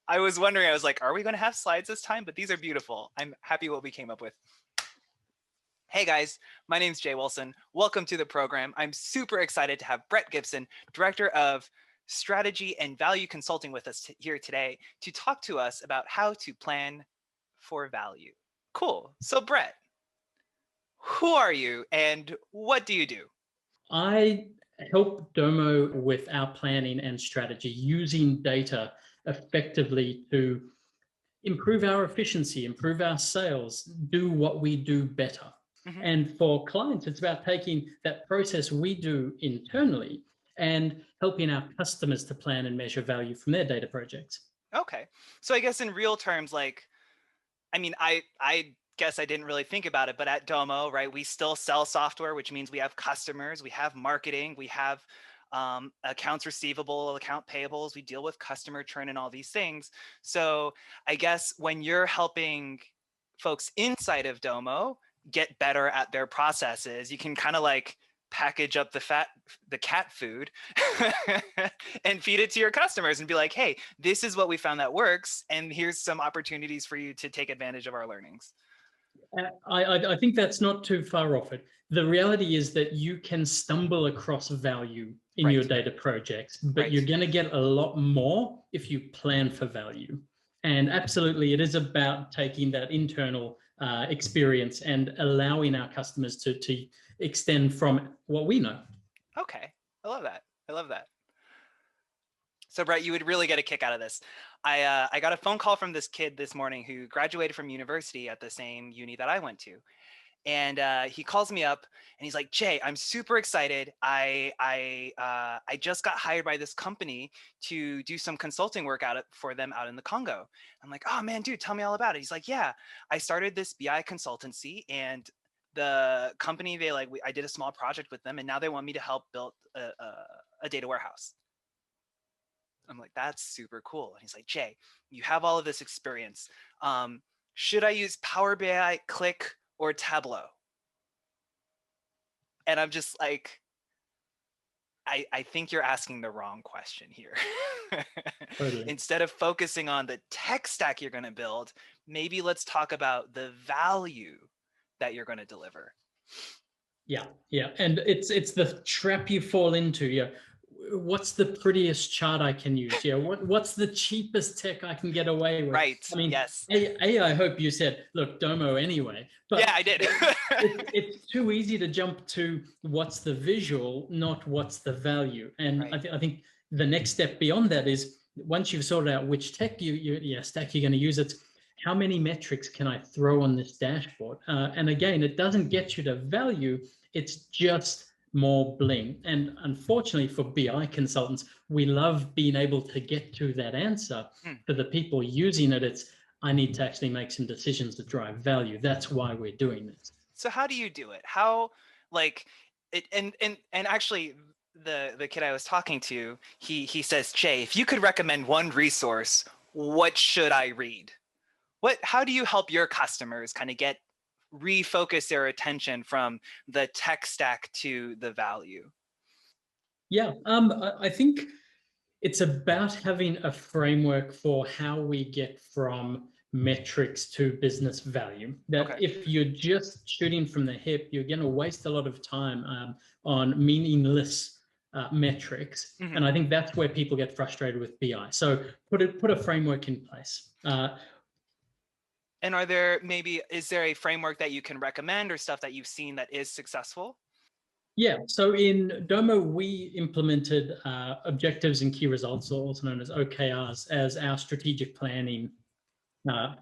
I was wondering, I was like, are we going to have slides this time? But these are beautiful. I'm happy what we came up with. Hey guys, my name's Jay Wilson. Welcome to the program. I'm super excited to have Brett Gibson, Director of Strategy and Value Consulting with us here today to talk to us about how to plan for value. Cool. So Brett, who are you and what do you do? I help Domo with our planning and strategy using data effectively to improve our efficiency, improve our sales, do what we do better. Mhm. And for clients, it's about taking that process we do internally and helping our customers to plan and measure value from their data projects. Okay. So I guess in real terms, like, I mean, I guess I didn't really think about it, but at Domo, right, we still sell software, which means we have customers, we have marketing, we have accounts receivable, account payables, we deal with customer churn and all these things. So I guess when you're helping folks inside of Domo get better at their processes, you can kind of like package up the cat food and feed it to your customers and be like, hey, this is what we found that works, and here's some opportunities for you to take advantage of our learnings. I think that's not too far off it. The reality is that you can stumble across value in your Right. data projects, but Right. you're going to get a lot more if you plan for value. And absolutely, it is about taking that internal experience and allowing our customers to extend from what we know. Okay. I love that. I love that. So Brett, you would really get a kick out of this. I got a phone call from this kid this morning who graduated from university at the same uni that I went to. And he calls me up and he's like, Jay, I'm super excited. I just got hired by this company to do some consulting work for them out in the Congo. I'm like, oh man, dude, tell me all about it. He's like, yeah, I started this BI consultancy, and the company, I did a small project with them, and now they want me to help build a data warehouse. I'm like, that's super cool. And he's like, Jay, you have all of this experience. Should I use Power BI, Click, or Tableau? And I'm just like, I think you're asking the wrong question here. Totally. Instead of focusing on the tech stack you're going to build, maybe let's talk about the value that you're going to deliver. Yeah, yeah, and it's the trap you fall into. Yeah, what's the prettiest chart I can use? Yeah, what's the cheapest tech I can get away with? Right. I mean, Yes. I hope you said, look, Domo anyway, Yeah, but I did. it's too easy to jump to what's the visual, not what's the value. And Right. I think the next step beyond that is once you've sorted out which tech stack you're going to use, it's how many metrics can I throw on this dashboard? And again, it doesn't get you to value, it's just more bling. And unfortunately for BI consultants, we love being able to get to that answer. Hmm. For the people using it, it's I need to actually make some decisions to drive value. That's why we're doing this. So how do you do it? How, like, it, and actually the kid I was talking to, he says, Jay, if you could recommend one resource, what should I read? How do you help your customers kind of refocus their attention from the tech stack to the value? Yeah, I think it's about having a framework for how we get from metrics to business value. That Okay. if you're just shooting from the hip, you're going to waste a lot of time on meaningless metrics. Hmm. And I think that's where people get frustrated with BI. So put a framework in place. And is there a framework that you can recommend or stuff that you've seen that is successful? Yeah, so in Domo, we implemented objectives and key results, also known as OKRs, as our strategic planning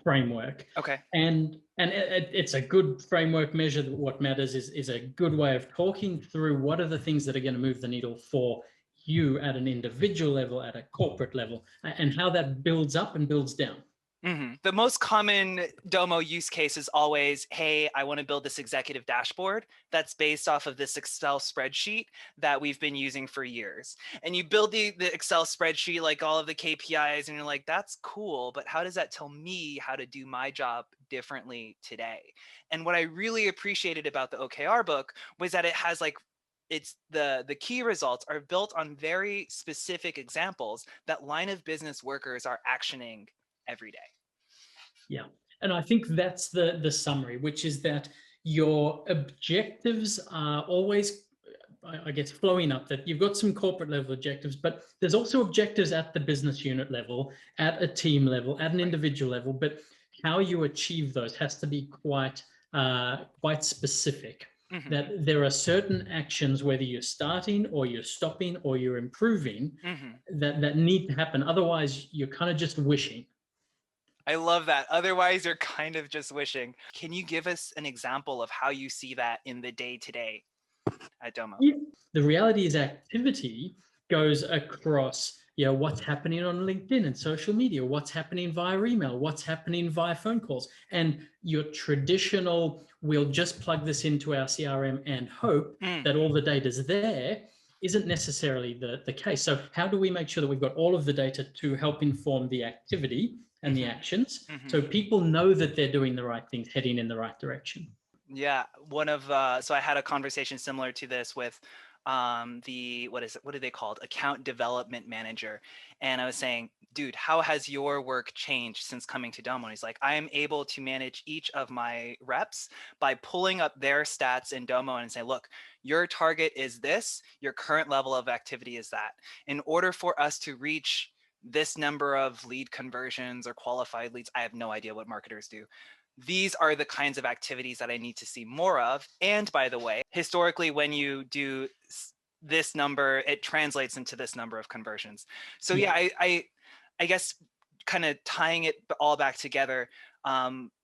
framework. Okay. And it's a good framework measure. What matters is a good way of talking through what are the things that are going to move the needle for you at an individual level, at a corporate level, and how that builds up and builds down. Mm-hmm. The most common Domo use case is always, hey, I want to build this executive dashboard that's based off of this Excel spreadsheet that we've been using for years. And you build the Excel spreadsheet, like all of the KPIs, and you're like, that's cool, but how does that tell me how to do my job differently today? And what I really appreciated about the OKR book was that it has like it's the key results are built on very specific examples that line of business workers are actioning every day. Yeah. And I think that's the summary, which is that your objectives are always, I guess, flowing up, that you've got some corporate level objectives, but there's also objectives at the business unit level, at a team level, at an individual level, but how you achieve those has to be quite specific. Mm-hmm. That there are certain actions, whether you're starting or you're stopping or you're improving, Mm-hmm. that need to happen. Otherwise, you're kind of just wishing. I love that. Otherwise, you're kind of just wishing. Can you give us an example of how you see that in the day-to-day at Domo? Yeah. The reality is activity goes across, what's happening on LinkedIn and social media, what's happening via email, what's happening via phone calls. And your traditional, we'll just plug this into our CRM and hope that all the data is there, isn't necessarily the case. So how do we make sure that we've got all of the data to help inform the activity and the actions, so people know that they're doing the right things, heading in the right direction? Yeah, so I had a conversation similar to this with what are they called? Account development manager. And I was saying, dude, how has your work changed since coming to Domo? And he's like, I am able to manage each of my reps by pulling up their stats in Domo and say, look, your target is this, your current level of activity is that. In order for us to reach this number of lead conversions or qualified leads, I have no idea what marketers do. These are the kinds of activities that I need to see more of. And by the way, historically, when you do this number, it translates into this number of conversions. So yeah, I guess kind of tying it all back together,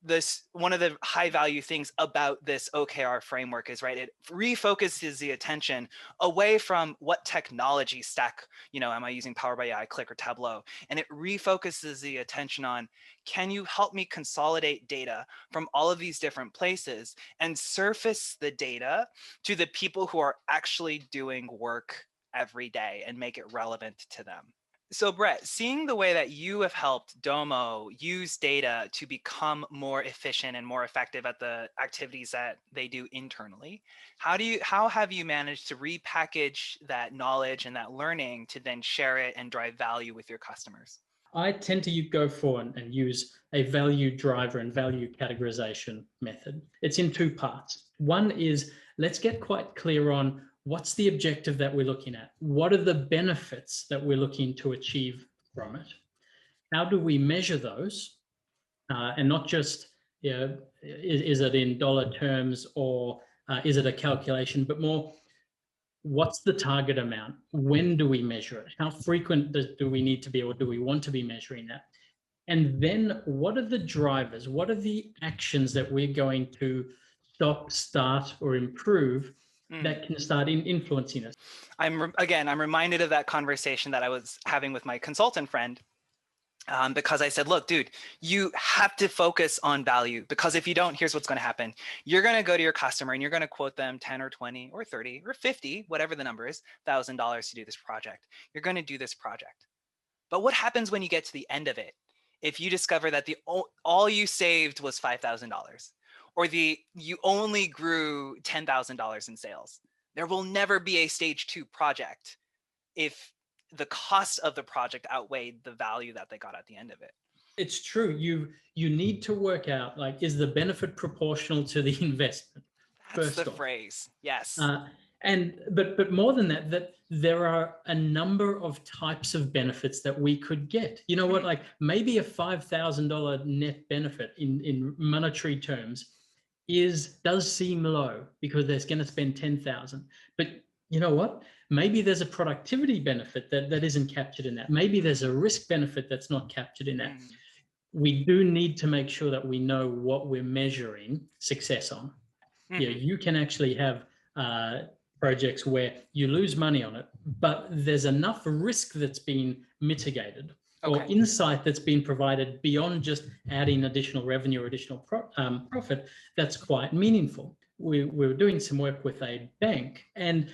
this one of the high value things about this OKR framework is, right, it refocuses the attention away from what technology stack, am I using Power BI, Click, or Tableau? And it refocuses the attention on, can you help me consolidate data from all of these different places and surface the data to the people who are actually doing work every day and make it relevant to them? So Brett, seeing the way that you have helped Domo use data to become more efficient and more effective at the activities that they do internally, how have you managed to repackage that knowledge and that learning to then share it and drive value with your customers? I tend to go for and use a value driver and value categorization method. It's in two parts. One is, let's get quite clear on what's the objective that we're looking at? What are the benefits that we're looking to achieve from it? How do we measure those? And not just, is it in dollar terms, or is it a calculation, but more, what's the target amount? When do we measure it? How frequent do we need to be, or do we want to be measuring that? And then what are the drivers? What are the actions that we're going to stop, start, or improve that can start influencing us? I'm reminded of that conversation that I was having with my consultant friend, because I said, look, dude, you have to focus on value, because if you don't, here's what's going to happen. You're going to go to your customer and you're going to quote them 10 or 20 or 30 or 50, whatever the number is, $1,000 to do this project. You're going to do this project. But what happens when you get to the end of it? If you discover that all you saved was $5,000, or you only grew $10,000 in sales, there will never be a stage 2 project if the cost of the project outweighed the value that they got at the end of it. It's true. You need to work out, like, is the benefit proportional to the investment? That's the phrase. Yes. But more than that there are a number of types of benefits that we could get. You know what? Like, maybe a $5,000 net benefit in monetary terms does seem low, because they're going to spend 10,000. But you know what? Maybe there's a productivity benefit that isn't captured in that. Maybe there's a risk benefit that's not captured in that. We do need to make sure that we know what we're measuring success on. You can actually have projects where you lose money on it, but there's enough risk that's been mitigated, or insight that's been provided beyond just adding additional revenue or additional profit, that's quite meaningful. We were doing some work with a bank, and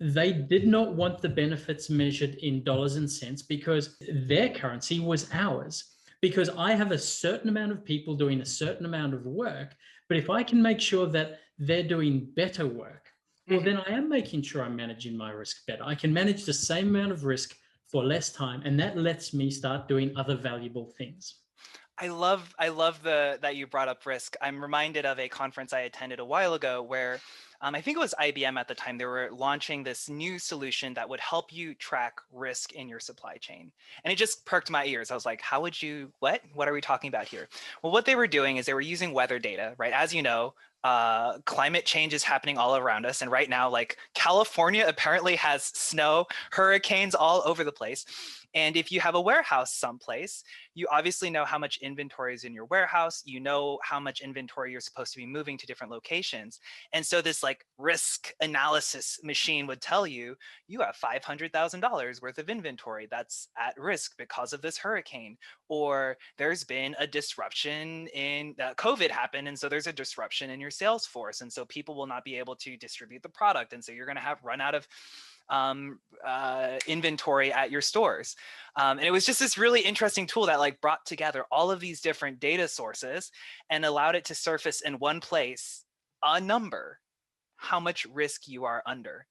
they did not want the benefits measured in dollars and cents, because their currency was ours. Because I have a certain amount of people doing a certain amount of work, but if I can make sure that they're doing better work, well, then I am making sure I'm managing my risk better. I can manage the same amount of risk for less time, and that lets me start doing other valuable things. I love that you brought up risk. I'm reminded of a conference I attended a while ago where I think it was IBM at the time. They were launching this new solution that would help you track risk in your supply chain. And it just perked my ears. I was like, how would you, what are we talking about here? Well, what they were doing is they were using weather data, right? As you know, climate change is happening all around us. And right now, like California apparently has snow, hurricanes all over the place. And if you have a warehouse someplace, you obviously know how much inventory is in your warehouse. You know how much inventory you're supposed to be moving to different locations. And so this like risk analysis machine would tell you, you have $500,000 worth of inventory that's at risk because of this hurricane, or there's been a disruption in COVID happened. And so there's a disruption in your sales force. And so people will not be able to distribute the product. And so you're going to have run out of inventory at your stores. And it was just this really interesting tool that like brought together all of these different data sources and allowed it to surface in one place a number, how much risk you are under.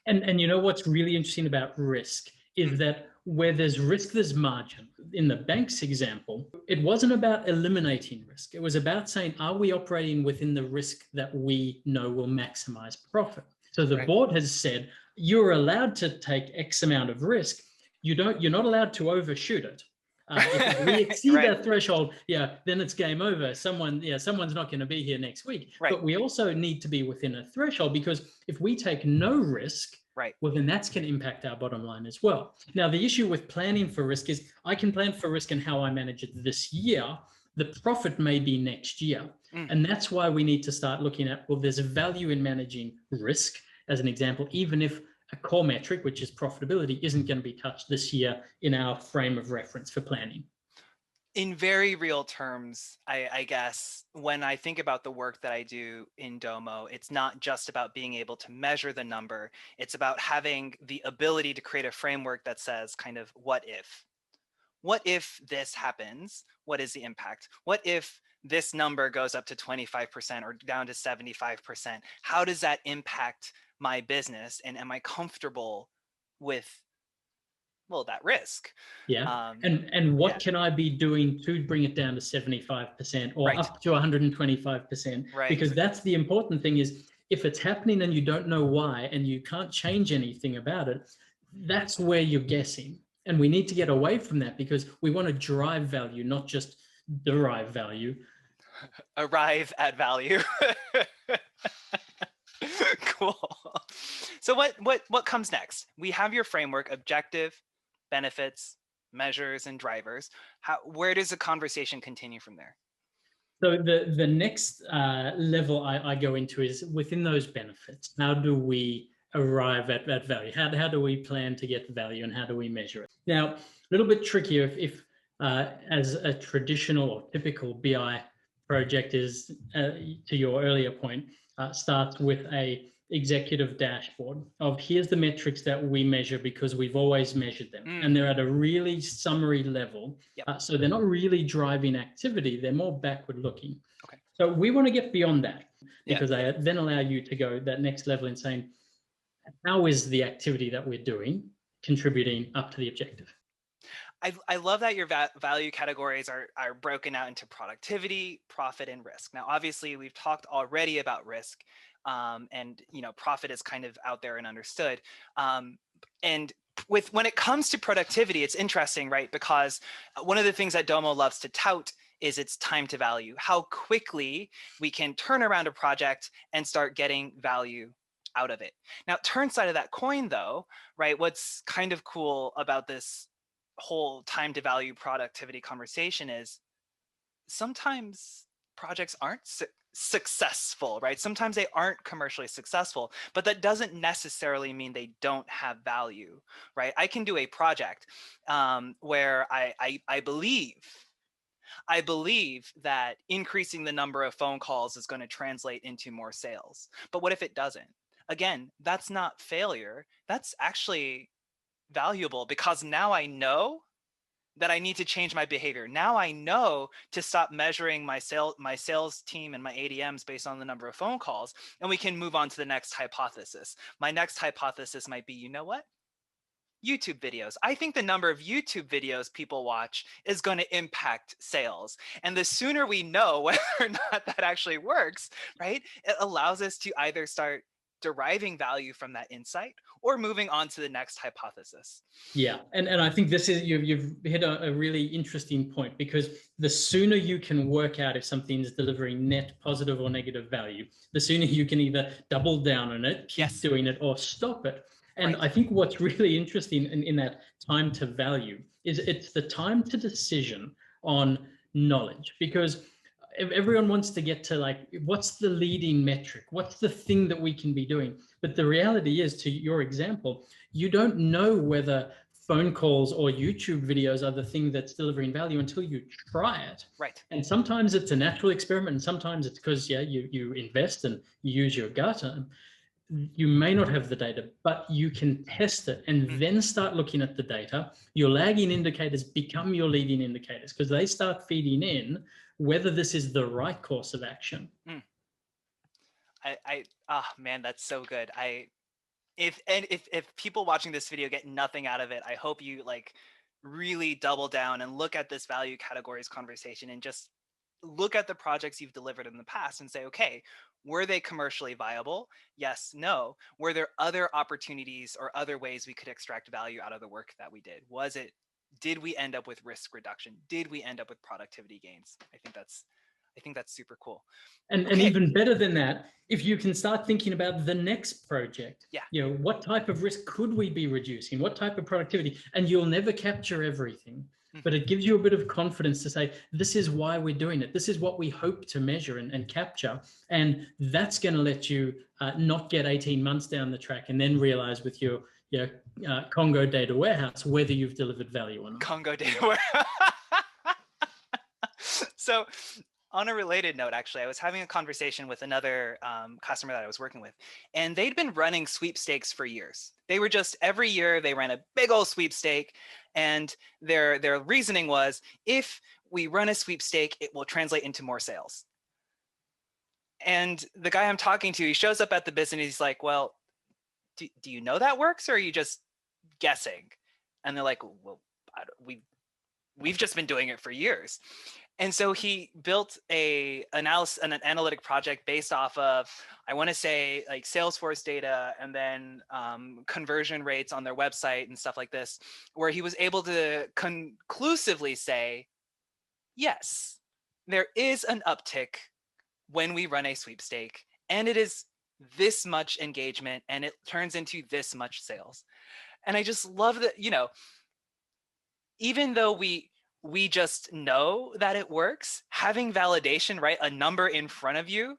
And you know what's really interesting about risk is that where there's risk, there's margin. In the bank's example, it wasn't about eliminating risk. It was about saying, are we operating within the risk that we know will maximize profit? So the board has said, you're allowed to take X amount of risk. You're not allowed to overshoot it. If we exceed that threshold, then it's game over. Someone's not going to be here next week. But we also need to be within a threshold, because if we take no risk, well, then that's going to impact our bottom line as well. Now, the issue with planning for risk is I can plan for risk and how I manage it this year. The profit may be next year. And that's why we need to start looking at, well, there's a value in managing risk, as an example, even if a core metric, which is profitability, isn't going to be touched this year in our frame of reference for planning. In very real terms, I guess, when I think about the work that I do in Domo, it's not just about being able to measure the number. It's about having the ability to create a framework that says kind of, what if? What if this happens? What is the impact? What if this number goes up to 25% or down to 75%? How does that impact my business? And am I comfortable with, well, that risk? And what can I be doing to bring it down to 75% or up to 125%? Because that's the important thing, is if it's happening and you don't know why and you can't change anything about it, that's where you're guessing. And we need to get away from that, because we want to drive value, not just derive value. Arrive at value. Cool. So what comes next? We have your framework: objective, benefits, measures, and drivers. Where does the conversation continue from there? So the next level I go into is within those benefits. How do we arrive at that value? How do we plan to get value, and how do we measure it? Now, a little bit trickier if as a traditional or typical BI project is, to your earlier point, starts with a executive dashboard of here's the metrics that we measure because we've always measured them. And they're at a really summary level. So they're not really driving activity. They're more backward looking. So we want to get beyond that, because they then allow you to go that next level in saying, how is the activity that we're doing contributing up to the objective? I love that your value categories are broken out into productivity, profit, and risk. Now, obviously, we've talked already about risk, and profit is kind of out there and understood. And when it comes to productivity, it's interesting, right? Because one of the things that Domo loves to tout is its time to value, how quickly we can turn around a project and start getting value out of it. Now, turn side of that coin, though, right? What's kind of cool about this whole time to value productivity conversation is sometimes projects aren't successful, right? Sometimes they aren't commercially successful, but that doesn't necessarily mean they don't have value, right? I can do a project where I believe that increasing the number of phone calls is going to translate into more sales. But what if it doesn't? Again, that's not failure. That's actually valuable, because now I know that I need to change my behavior. Now I know to stop measuring my sales team and my ADMs based on the number of phone calls, and we can move on to the next hypothesis. My next hypothesis might be, you know what? YouTube videos. I think the number of YouTube videos people watch is going to impact sales. And the sooner we know whether or not that actually works, right, it allows us to either start deriving value from that insight or moving on to the next hypothesis. Yeah, and I think this is you've hit a really interesting point, because the sooner you can work out if something is delivering net positive or negative value, the sooner you can either double down on it, keep doing it, or stop it. And I think what's really interesting in that time to value is it's the time to decision on knowledge, because everyone wants to get to like, what's the leading metric? What's the thing that we can be doing? But the reality is, to your example, you don't know whether phone calls or YouTube videos are the thing that's delivering value until you try it. Right. And sometimes it's a natural experiment, and sometimes it's because, yeah, you invest and you use your gut. You may not have the data, but you can test it and then start looking at the data. Your lagging indicators become your leading indicators, because they start feeding in whether this is the right course of action. Man, that's so good. If people watching this video get nothing out of it, I hope you like really double down and look at this value categories conversation and just look at the projects you've delivered in the past and say, okay, were they commercially viable? Yes, no. Were there other opportunities or other ways we could extract value out of the work that we did? Did we end up with risk reduction? Did we end up with productivity gains? I think that's super cool. And even better than that, if you can start thinking about the next project, what type of risk could we be reducing? What type of productivity? And you'll never capture everything, but it gives you a bit of confidence to say, this is why we're doing it. This is what we hope to measure and capture. And that's going to let you not get 18 months down the track and then realize with your Congo data warehouse whether you've delivered value or not. Congo data warehouse. So on a related note, actually, I was having a conversation with another customer that I was working with, and they'd been running sweepstakes for years. They were just, every year they ran a big old sweepstake, and their reasoning was, if we run a sweepstake, it will translate into more sales. And the guy I'm talking to, he shows up at the business and he's like, well, do you know that works, or are you just guessing? And they're like, well, we've just been doing it for years. And so he built an analytic project based off of, I want to say, like Salesforce data, and then conversion rates on their website and stuff like this, where he was able to conclusively say, yes, there is an uptick when we run a sweepstake, and it is this much engagement, and it turns into this much sales. And I just love that, even though we just know that it works, having validation, right? A number in front of you,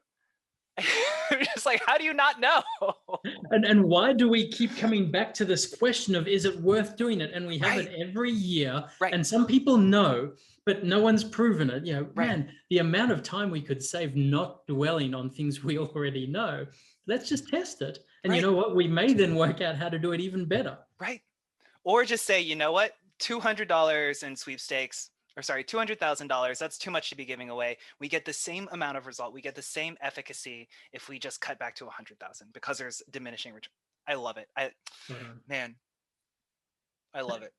just like, how do you not know? And why do we keep coming back to this question of, is it worth doing it? And we have it every year. And some people know, but no one's proven it. Man, the amount of time we could save not dwelling on things we already know. Let's just test it. And you know what? We may then work out how to do it even better. Right. Or just say, you know what? $200 in sweepstakes, or sorry, $200,000, that's too much to be giving away. We get the same amount of result. We get the same efficacy if we just cut back to 100,000, because there's diminishing return. I love it. Man, I love it.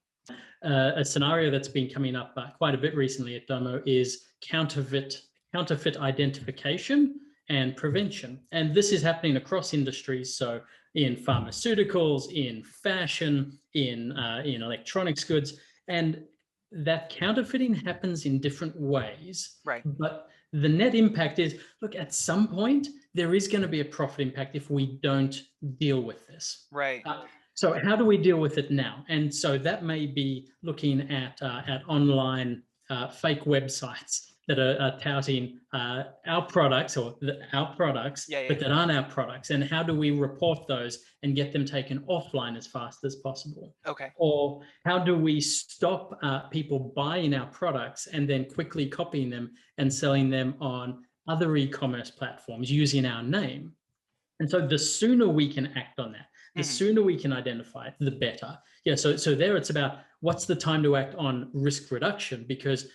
A scenario that's been coming up quite a bit recently at Domo is counterfeit identification and prevention. And this is happening across industries. So in pharmaceuticals, in fashion, in electronics goods, and that counterfeiting happens in different ways. Right. But the net impact is, look, at some point, there is going to be a profit impact if we don't deal with this. Right. So how do we deal with it now? And so that may be looking at online fake websites that are touting our products, or our products, but that aren't our products. And how do we report those and get them taken offline as fast as possible? Okay. Or how do we stop people buying our products and then quickly copying them and selling them on other e-commerce platforms using our name? And so the sooner we can act on that, the sooner we can identify it, the better. So there it's about, what's the time to act on risk reduction? Because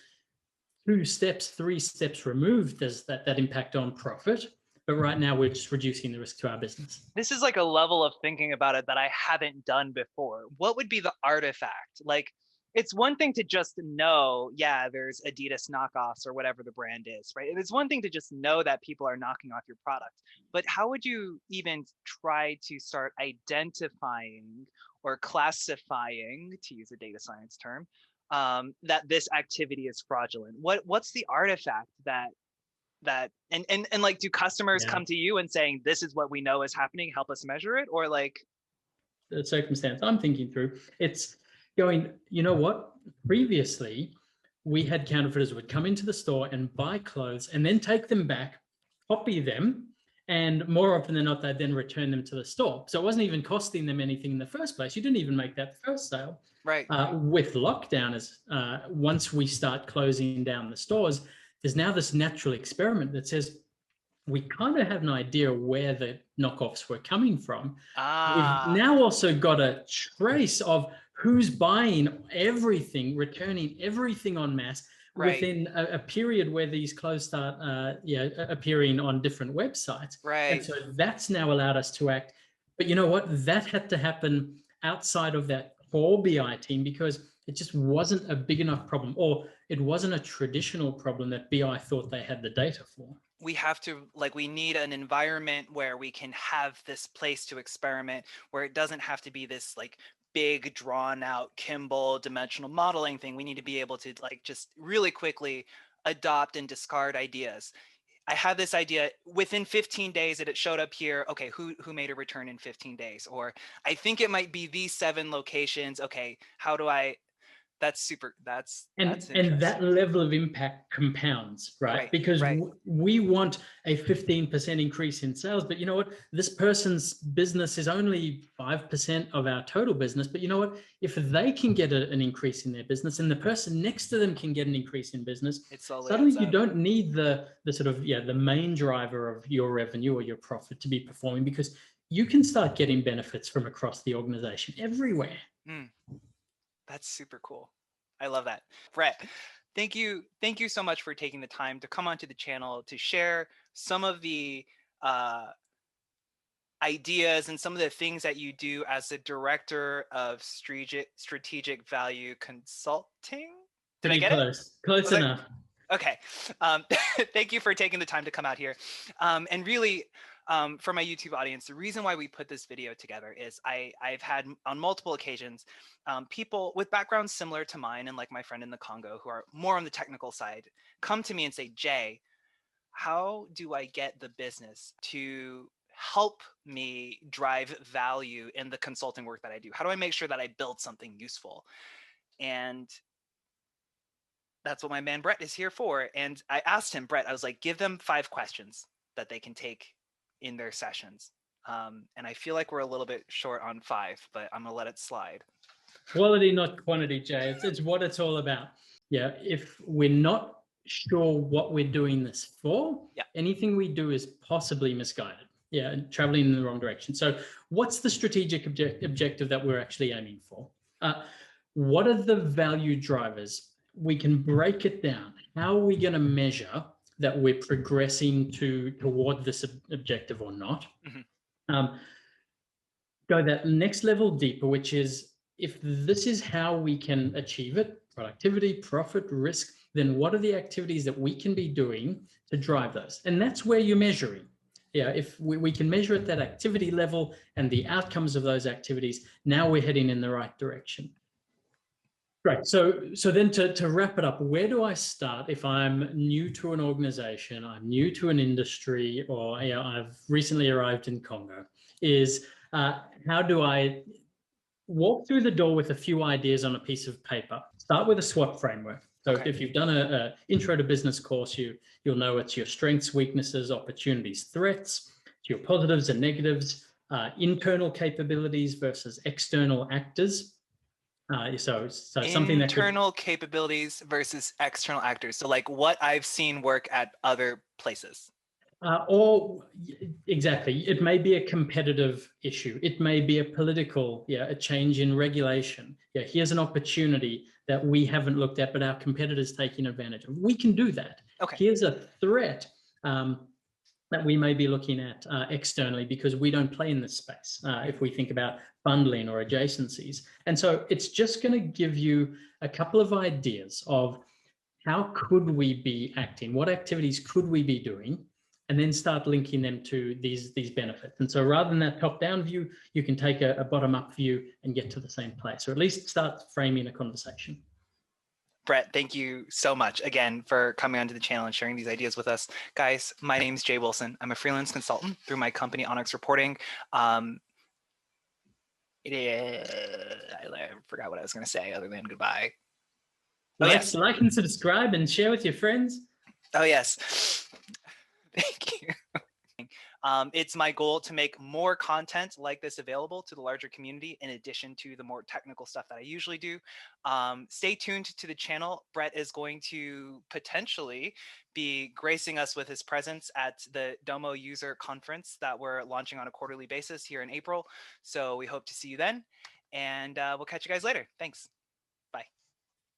2 steps, 3 steps removed, there's that impact on profit. But right now we're just reducing the risk to our business. This is like a level of thinking about it that I haven't done before. What would be the artifact? Like, it's one thing to just know, yeah, there's Adidas knockoffs or whatever the brand is, right? It's one thing to just know that people are knocking off your product, but how would you even try to start identifying or classifying, to use a data science term, that this activity is fraudulent? What's the artifact that and like, do customers come to you and saying, this is what we know is happening, help us measure it? Or like, the circumstance I'm thinking through, it's going, you know what, previously we had counterfeiters who would come into the store and buy clothes and then take them back, copy them, and more often than not they'd then return them to the store. So it wasn't even costing them anything in the first place. You didn't even make that first sale. right. With lockdown, as once we start closing down the stores, there's now this natural experiment that says we kind of have an idea where the knockoffs were coming from. We've now also got a trace of who's buying everything, returning everything en masse within a period where these clothes start appearing on different websites. Right. And so that's now allowed us to act. But you know what? That had to happen outside of that core BI team because it just wasn't a big enough problem, or it wasn't a traditional problem that BI thought they had the data for. We have to, like, we need an environment where we can have this place to experiment, where it doesn't have to be this like big drawn out Kimball dimensional modeling thing. We need to be able to like just really quickly adopt and discard ideas. I had this idea within 15 days that it showed up here. Okay, who made a return in 15 days? Or I think it might be these 7 locations. Okay, how do I? That's super. That's and that level of impact compounds, right? Because we want a 15% increase in sales, but you know what? This person's business is only 5% of our total business. But you know what? If they can get an increase in their business, and the person next to them can get an increase in business, suddenly you don't need the sort of the main driver of your revenue or your profit to be performing, because you can start getting benefits from across the organization everywhere. That's super cool. I love that. Brett, thank you so much for taking the time to come onto the channel to share some of the ideas and some of the things that you do as the director of strategic value consulting. Did I get it? Close enough. Okay. Thank you for taking the time to come out here. And really, for my YouTube audience, the reason why we put this video together is I've had on multiple occasions people with backgrounds similar to mine, and like my friend in the Congo, who are more on the technical side, come to me and say, Jay, how do I get the business to help me drive value in the consulting work that I do? How do I make sure that I build something useful? And that's what my man Brett is here for. And I asked him, Brett, I was like, give them 5 questions that they can take in their sessions. And I feel like we're a little bit short on 5, but I'm gonna let it slide. Quality, not quantity, Jay. It's what it's all about. Yeah, if we're not sure what we're doing this for, anything we do is possibly misguided. Yeah, and traveling in the wrong direction. So what's the strategic objective that we're actually aiming for? What are the value drivers? We can break it down. How are we going to measure that we're progressing toward this objective or not? Go that next level deeper, which is, if this is how we can achieve it, productivity, profit, risk, then what are the activities that we can be doing to drive those? And that's where you're measuring. Yeah, if we can measure at that activity level and the outcomes of those activities, now we're heading in the right direction. Right. So then to wrap it up, where do I start if I'm new to an organization, I'm new to an industry, or I've recently arrived in Congo? Is how do I walk through the door with a few ideas on a piece of paper? Start with a SWOT framework. So if you've done an intro to business course, you'll know it's your strengths, weaknesses, opportunities, threats, it's your positives and negatives, internal capabilities versus external actors. So something that internal capabilities versus external actors. So like what I've seen work at other places. Exactly, it may be a competitive issue. It may be a political, a change in regulation. Yeah, here's an opportunity that we haven't looked at, but our competitors taking advantage of. We can do that. Okay. Here's a threat that we may be looking at externally because we don't play in this space. If we think about bundling or adjacencies, and so it's just going to give you a couple of ideas of how could we be acting, what activities could we be doing, and then start linking them to these benefits. And so rather than that top-down view, you can take a bottom-up view and get to the same place, or at least start framing a conversation. Brett, thank you so much again for coming onto the channel and sharing these ideas with us. Guys, my name is Jay Wilson. I'm a freelance consultant through my company, Onyx Reporting. I forgot what I was going to say other than goodbye. Yes. Like and subscribe and share with your friends. Oh, yes. Thank you. It's my goal to make more content like this available to the larger community in addition to the more technical stuff that I usually do. Stay tuned to the channel. Brett is going to potentially be gracing us with his presence at the Domo user conference that we're launching on a quarterly basis here in April. So we hope to see you then, and we'll catch you guys later. Thanks.